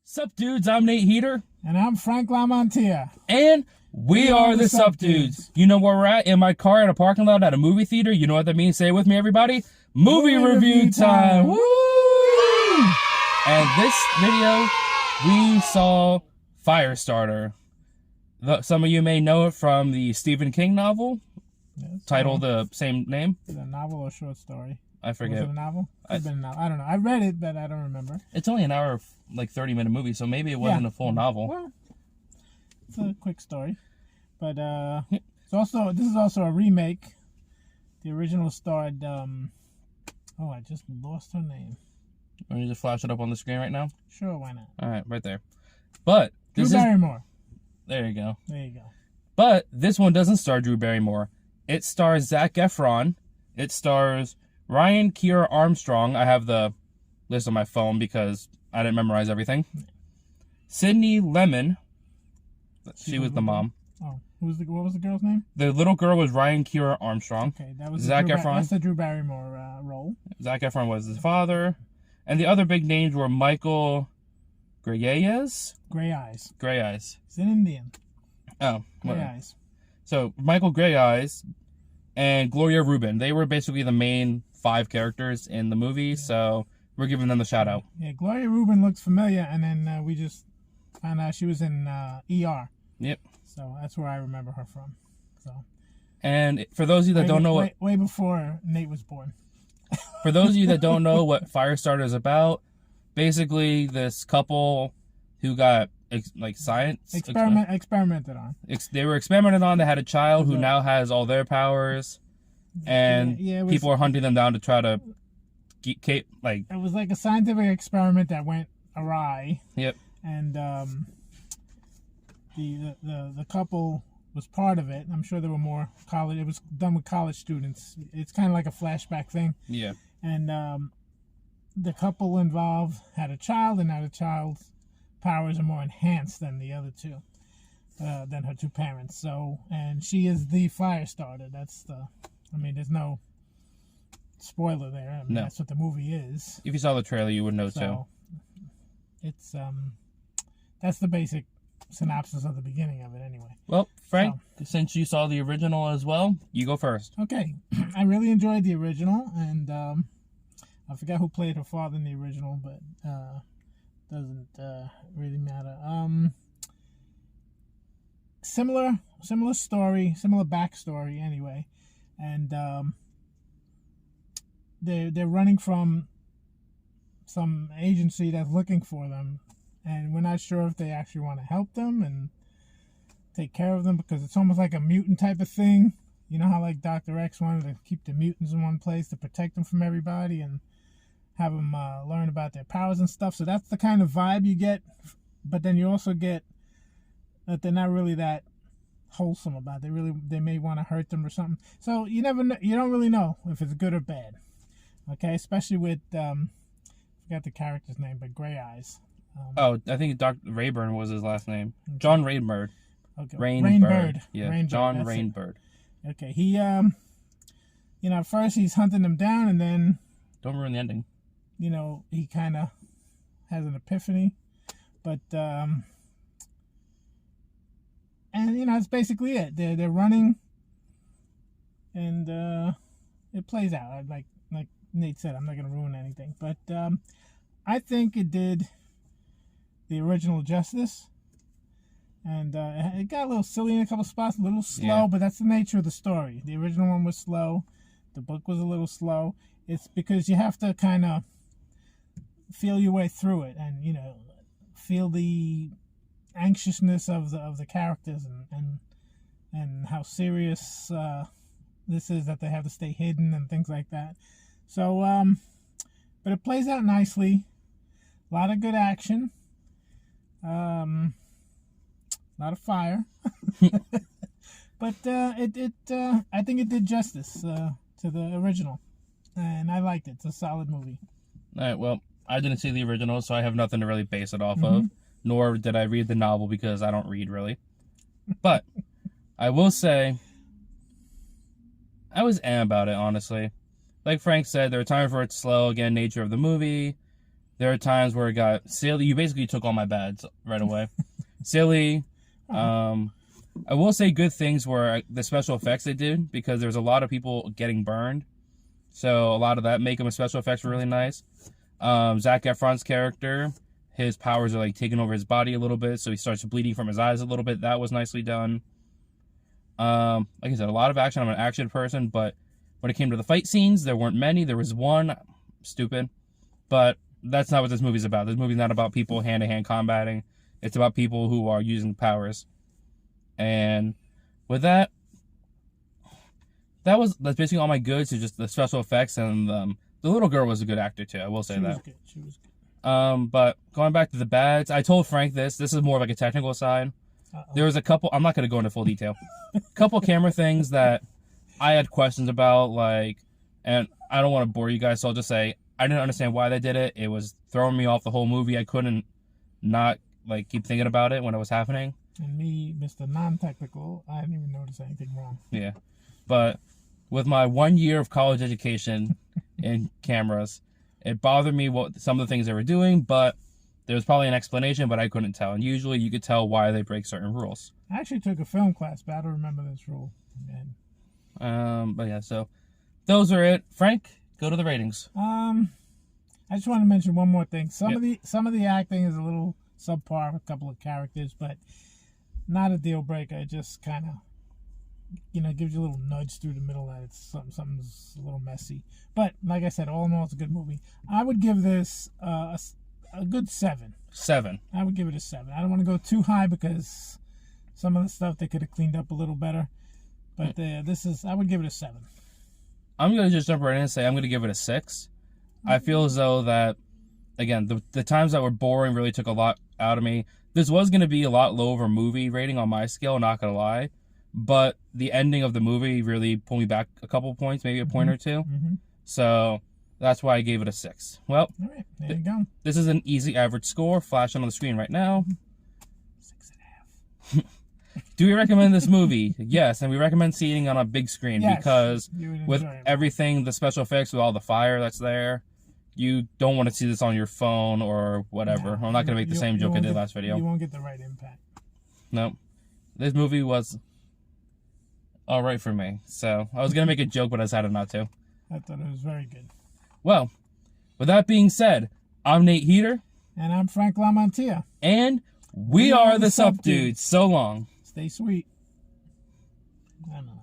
Sup Dudes, I'm Nate Heater. And I'm Frank Lamontia. And we are the Sup Dudes. You know where we're at? In my car at a parking lot at a movie theater. You know what that means? Say it with me, everybody. Movie review time. Woo! And this video, we saw Firestarter. Some of you may know it from the Stephen King novel, titled the same name. Is it a novel or a short story? I forget. Was it a novel? It's been a novel. I don't know. I read it, but I don't remember. It's only an hour, like 30-minute movie, so maybe it wasn't a full novel. Well, it's a quick story, but this is also a remake. The original starred. I just lost her name. Let me just flash it up on the screen right now. Sure, why not? All right, right there. But Drew Barrymore. There you go. There you go. But this one doesn't star Drew Barrymore. It stars Zac Efron. It stars Ryan Keir Armstrong. I have the list on my phone because I didn't memorize everything. Sydney Lemon. She was the mom. Oh, what was the girl's name? The little girl was Ryan Keir Armstrong. Okay, that was Zac Efron. That's the Drew Barrymore role. Zac Efron was his father. And the other big names were Michael Greyeyes? Gray Eyes. Gray Eyes. He's an Indian. Oh. Gray Eyes. So, Michael Greyeyes and Gloria Rubin. They were basically the main 5 characters in the movie, so we're giving them the shout out. Yeah, Gloria Rubin looks familiar, and then we just found out she was in ER. Yep. So that's where I remember her from. So. And for those of you that don't know way before Nate was born. For those of you that don't know what Firestarter is about, basically this couple who got experimented on. They were experimented on. They had a child who now has all their powers, and people are hunting them down to try to it was like a scientific experiment that went awry. Yep. And the couple was part of it. I'm sure there were more college. It was done with college students. It's kind of like a flashback thing. Yeah. And the couple involved had a child, and now the child's powers are more enhanced than the other two, than her two parents. So, and she is the Firestarter. There's no spoiler there. No. That's what the movie is. If you saw the trailer, you would know too. It's that's the basic synopsis of the beginning of it anyway. Well, Frank, since you saw the original as well, you go first. Okay. I really enjoyed the original, and I forgot who played her father in the original, but doesn't really matter. Similar story, similar backstory anyway, and they're running from some agency that's looking for them, and we're not sure if they actually want to help them and take care of them, because it's almost like a mutant type of thing. You know how like Dr. X wanted to keep the mutants in one place to protect them from everybody and have them learn about their powers and stuff. So that's the kind of vibe you get, but then you also get that they're not really that wholesome about it. They may want to hurt them or something. So you never know, you don't really know if it's good or bad. Okay, especially with I forgot the character's name, but Gray Eyes. I think Dr. Rayburn was his last name. John Rainbird. Okay. Rainbird. Yeah, Rainbird, John Rainbird. Okay, he at first he's hunting them down, and then don't ruin the ending. He kind of has an epiphany, but and it's basically it. They're running, and it plays out like Nate said. I'm not gonna ruin anything, but I think it did the original justice, and it got a little silly in a couple spots, a little slow, but that's the nature of the story. The original one was slow, the book was a little slow. It's because you have to kind of feel your way through it, and feel the anxiousness of the characters, and how serious this is, that they have to stay hidden and things like that. So but it plays out nicely. A lot of good action, a lot of fire, but I think it did justice to the original, and I liked it. It's a solid movie. All right, well, I didn't see the original, so I have nothing to really base it off of, nor did I read the novel because I don't read really. But I will say I was about it, honestly. Like Frank said, there were times where it's slow, again, nature of the movie. There are times where it got silly. You basically took all my bads right away. Silly. I will say good things were the special effects they did, because there's a lot of people getting burned. So a lot of that make them special effects were really nice. Zac Efron's character, his powers are like taking over his body a little bit, so he starts bleeding from his eyes a little bit. That was nicely done. Like I said, a lot of action. I'm an action person, but when it came to the fight scenes, there weren't many. There was one, stupid, but that's not what this movie's about. This movie's not about people hand-to-hand combating. It's about people who are using powers. And with that, that's basically all my goods. So just the special effects, and the little girl was a good actor too. I will say that. She was good. But going back to the bads, I told Frank this. This is more like a technical side. There was a couple. I'm not going to go into full detail. Couple camera things that I had questions about, like, and I don't want to bore you guys, so I'll just say I didn't understand why they did it. It was throwing me off the whole movie. I couldn't not like keep thinking about it when it was happening. And me, Mr. Non-Technical, I didn't even notice anything wrong. Yeah, but with my 1 year of college education in cameras, it bothered me what some of the things they were doing, but there was probably an explanation, but I couldn't tell. And usually you could tell why they break certain rules. I actually took a film class, but I don't remember this rule. And But yeah, so those are it. Frank, go to the ratings. I just want to mention one more thing. Some of the acting is a little subpar with a couple of characters, but not a deal breaker. It just kind of, gives you a little nudge through the middle that it's something's a little messy. But like I said, all in all, it's a good movie. I would give this a good 7. 7. I would give it a 7. I don't want to go too high because some of the stuff they could have cleaned up a little better. But I would give it a 7. I'm going to just jump right in and say I'm going to give it a 6. I feel as though that, again, the times that were boring really took a lot out of me. This was going to be a lot lower movie rating on my scale, not going to lie. But the ending of the movie really pulled me back a couple points, maybe a point or two. Mm-hmm. So that's why I gave it a 6. Well, all right, there you go. This is an easy average score flashing on the screen right now. 6.5. Do we recommend this movie? Yes, and we recommend seeing it on a big screen, yes, because with everything, the special effects, with all the fire that's there, you don't want to see this on your phone or whatever. No, I'm not going to make the same joke I did last video. You won't get the right impact. No. This movie was all right for me. So I was going to make a joke, but I decided not to. I thought it was very good. Well, with that being said, I'm Nate Heater. And I'm Frank Lamontia. And we are the Sup Dudes. So long. Stay sweet. I don't know.